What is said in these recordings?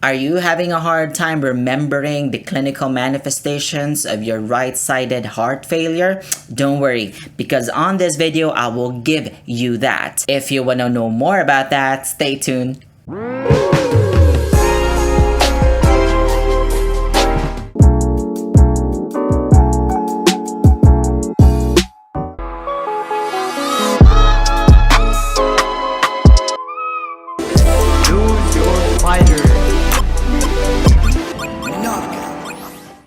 Are you having a hard time remembering the clinical manifestations of your right-sided heart failure? Don't worry, because on this video, I will give you that. If you want to know more about that, stay tuned.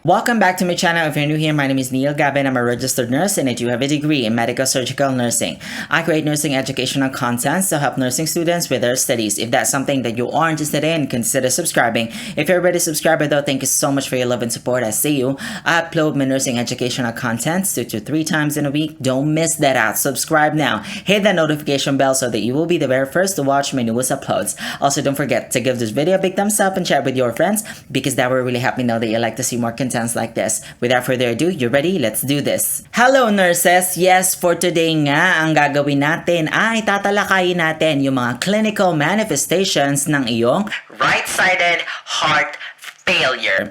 Welcome back to my channel. If you're new here, my name is Neil Gavin. I'm a registered nurse and I do have a degree in medical surgical nursing. I create nursing educational contents to help nursing students with their studies. If that's something that you are interested in, consider subscribing. If you're already a subscriber though, thank you so much for your love and support. I see you. I upload my nursing educational contents 2 to 3 times in a week. Don't miss that out. Subscribe now. Hit that notification bell so that you will be the very first to watch my newest uploads. Also, don't forget to give this video a big thumbs up and share with your friends because that will really help me know that you like to see more content like this. Without further ado, you ready? Let's do this. Hello nurses! Yes, for today nga, ang gagawin natin ay tatalakayin natin yung mga clinical manifestations ng iyong right-sided heart failure.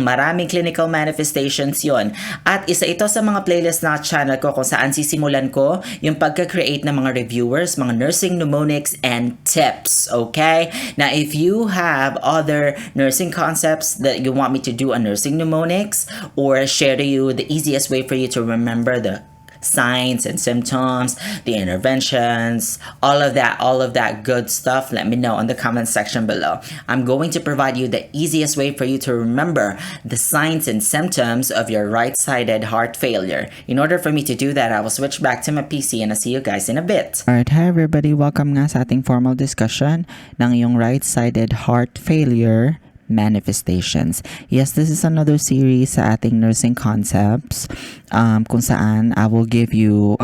Maraming clinical manifestations yon. At isa ito sa mga playlist na channel ko kung saan sisimulan ko yung pagka-create ng mga reviewers, mga nursing mnemonics, and tips. Okay? Now, if you have other nursing concepts that you want me to do a nursing mnemonics or share to you the easiest way for you to remember the signs and symptoms, the interventions, all of that good stuff, let me know in the comment section below. I'm going to provide you the easiest way for you to remember the signs and symptoms of your right-sided heart failure. In order for me to do that, I will switch back to my PC and I'll see you guys in a bit. Alright, hi everybody. Welcome nga sa ating formal discussion ng iyong right-sided heart failure manifestations. Yes, this is another series sa ating nursing concepts kung saan I will give you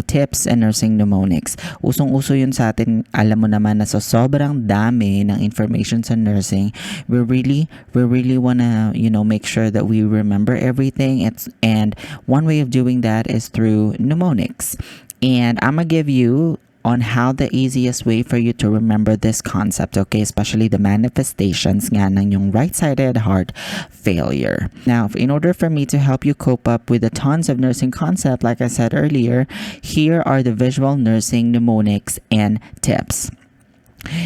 tips and nursing mnemonics. Usong-uso yun sa atin. Alam mo naman na sa sobrang dami ng information sa nursing, we really wanna make sure that we remember everything. And one way of doing that is through mnemonics. And I'm gonna give you on how the easiest way for you to remember this concept, okay? Especially the manifestations nga ng yung right-sided heart failure. Now, in order for me to help you cope up with the tons of nursing concept, like I said earlier, here are the visual nursing mnemonics and tips.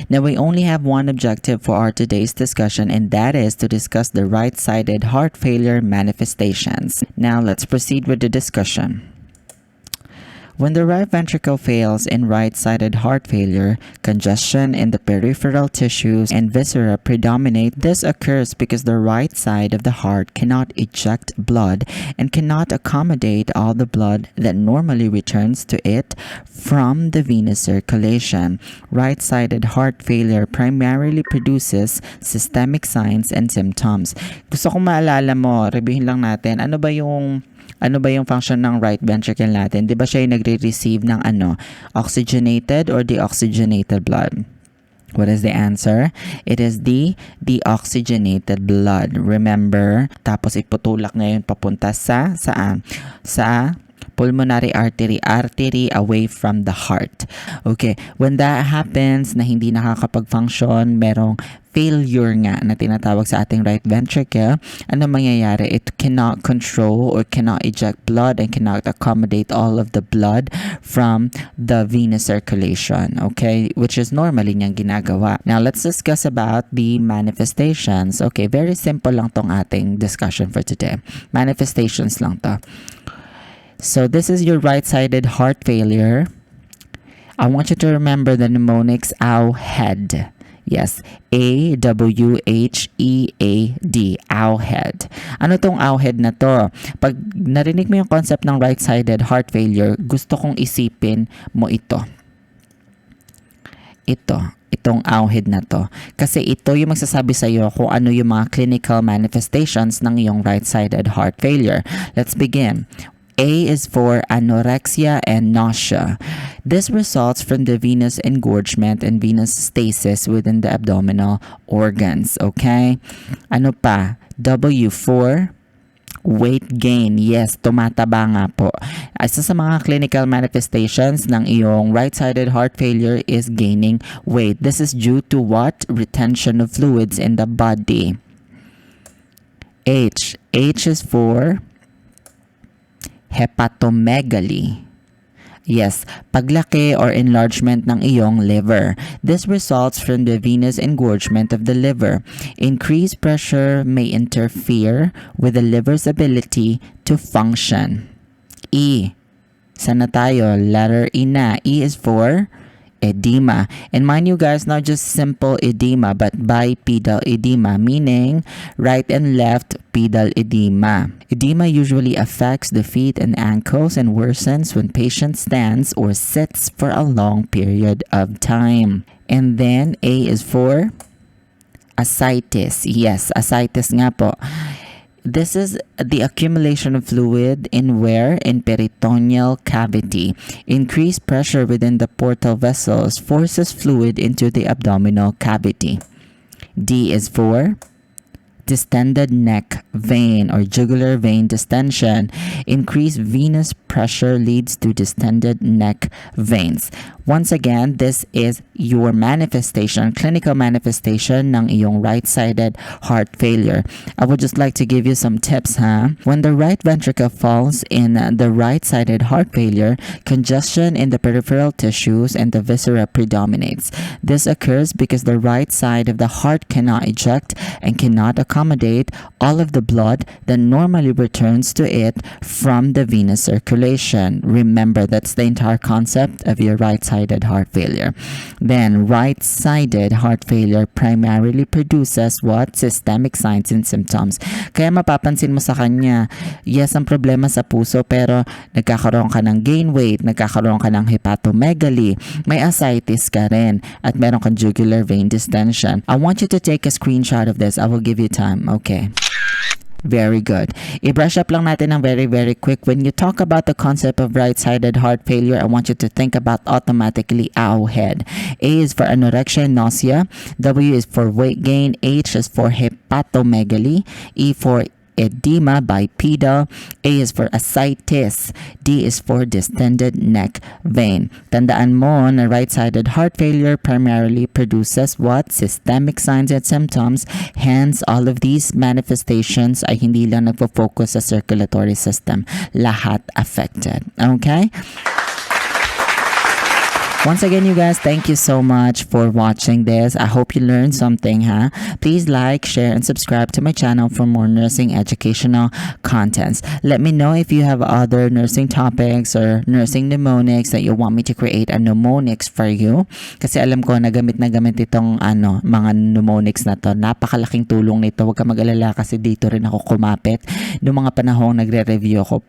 Now, we only have one objective for our today's discussion, and that is to discuss the right-sided heart failure manifestations. Now, let's proceed with the discussion. When the right ventricle fails in right-sided heart failure, congestion in the peripheral tissues and viscera predominate. This occurs because the right side of the heart cannot eject blood and cannot accommodate all the blood that normally returns to it from the venous circulation. Right-sided heart failure primarily produces systemic signs and symptoms. Gusto kong maalala mo, reviewin lang natin, ano ba yung function ng right ventricle natin? Di ba siya yung nagre-receive ng oxygenated or deoxygenated blood? What is the answer? It is the deoxygenated blood. Remember? Tapos iputulak ngayon papunta sa saan? Sa pulmonary artery away from the heart. Okay, when that happens na hindi nakakapag-function, merong failure nga na tinatawag sa ating right ventricle, ano mangyayari? It cannot control or cannot eject blood and cannot accommodate all of the blood from the venous circulation, okay? Which is normally niyang ginagawa. Now, let's discuss about the manifestations. Okay, very simple lang tong ating discussion for today. Manifestations lang to. So, this is your right-sided heart failure. I want you to remember the mnemonics AWHEAD. Yes, AWHEAD, AWHEAD. Ano tong AWHEAD na to? Pag narinig mo yung concept ng right-sided heart failure, gusto kong isipin mo ito. Itong AWHEAD na to. Kasi ito yung magsasabi sa iyo kung ano yung mga clinical manifestations ng iyong right-sided heart failure. Let's begin. A is for anorexia and nausea. This results from the venous engorgement and venous stasis within the abdominal organs, okay? Ano pa? W for weight gain. Yes, tumataba nga po. Isa sa mga clinical manifestations ng iyong right-sided heart failure is gaining weight. This is due to what? Retention of fluids in the body. H is for hepatomegaly. Yes, paglaki or enlargement ng iyong liver. This results from the venous engorgement of the liver. Increased pressure may interfere with the liver's ability to function. E. Sana tayo? Letter E na. E is for edema. And mind you guys, not just simple edema, but bipedal edema, meaning right and left pedal edema. Edema usually affects the feet and ankles and worsens when patient stands or sits for a long period of time. And then A is for ascites. Yes, ascites nga po. This is the accumulation of fluid in where? In peritoneal cavity. Increased pressure within the portal vessels forces fluid into the abdominal cavity. D is for distended neck vein or jugular vein distension. Increased venous pressure leads to distended neck veins. Once again, this is your manifestation, clinical manifestation ng iyong right-sided heart failure. I would just like to give you some tips, When the right ventricle falls in the right-sided heart failure, congestion in the peripheral tissues and the viscera predominates. This occurs because the right side of the heart cannot eject and cannot accommodate all of the blood that normally returns to it from the venous circulation. Remember, that's the entire concept of your right-sided heart failure. Then, right-sided heart failure primarily produces what? Systemic signs and symptoms. Kaya mapapansin mo sa kanya, yes, ang problema sa puso, pero nagkakaroon ka ng gain weight, nagkakaroon ka ng hepatomegaly, may ascites ka rin, at meron kang jugular vein distension. I want you to take a screenshot of this. I will give you time. Okay. Very good. I-brush up lang natin ng very, very quick. When you talk about the concept of right-sided heart failure, I want you to think about automatically head. A is for anorexia and nausea. W is for weight gain. H is for hepatomegaly. E for edema bipedal. A is for ascites. D is for distended neck vein. Tandaan mo na right-sided heart failure primarily produces what? Systemic signs and symptoms. Hence, all of these manifestations ay hindi lang nagpo-focus sa circulatory system. Lahat affected. Okay? Once again, you guys, thank you so much for watching this. I hope you learned something, Please like, share, and subscribe to my channel for more nursing educational contents. Let me know if you have other nursing topics or nursing mnemonics that you want me to create a mnemonics for you. Kasi alam ko na gamit itong mga mnemonics na to. Napakalaking tulong nito. Huwag ka mag-alala kasi dito rin ako kumapit. Noong mga panahong nagre-review ako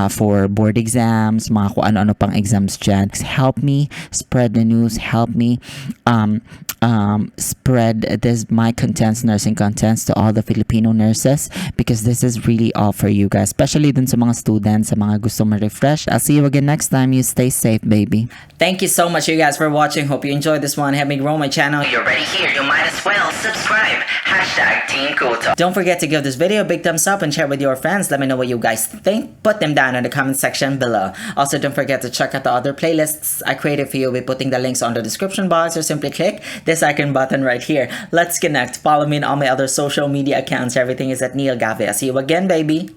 for board exams, mga kung ano-ano pang exams dyan. Help me spread the news, help me spread my contents, nursing contents to all the Filipino nurses, because this is really all for you guys, especially dun sa mga students, sa mga gusto ma-refresh. I'll see you again next time. You stay safe, baby. Thank you so much, you guys, for watching. Hope you enjoyed this one. Help me grow my channel. You're already here. You might as well subscribe. #TeamKuto. Don't forget to give this video a big thumbs up and share with your friends. Let me know what you guys think. Put them down in the comment section below. Also, don't forget to check out the other playlists I created for you. We'll be putting the links on the description box, or simply click this icon button right here. Let's connect. Follow me on all my other social media accounts. Everything is at Neil GALVE. I'll see you again, baby.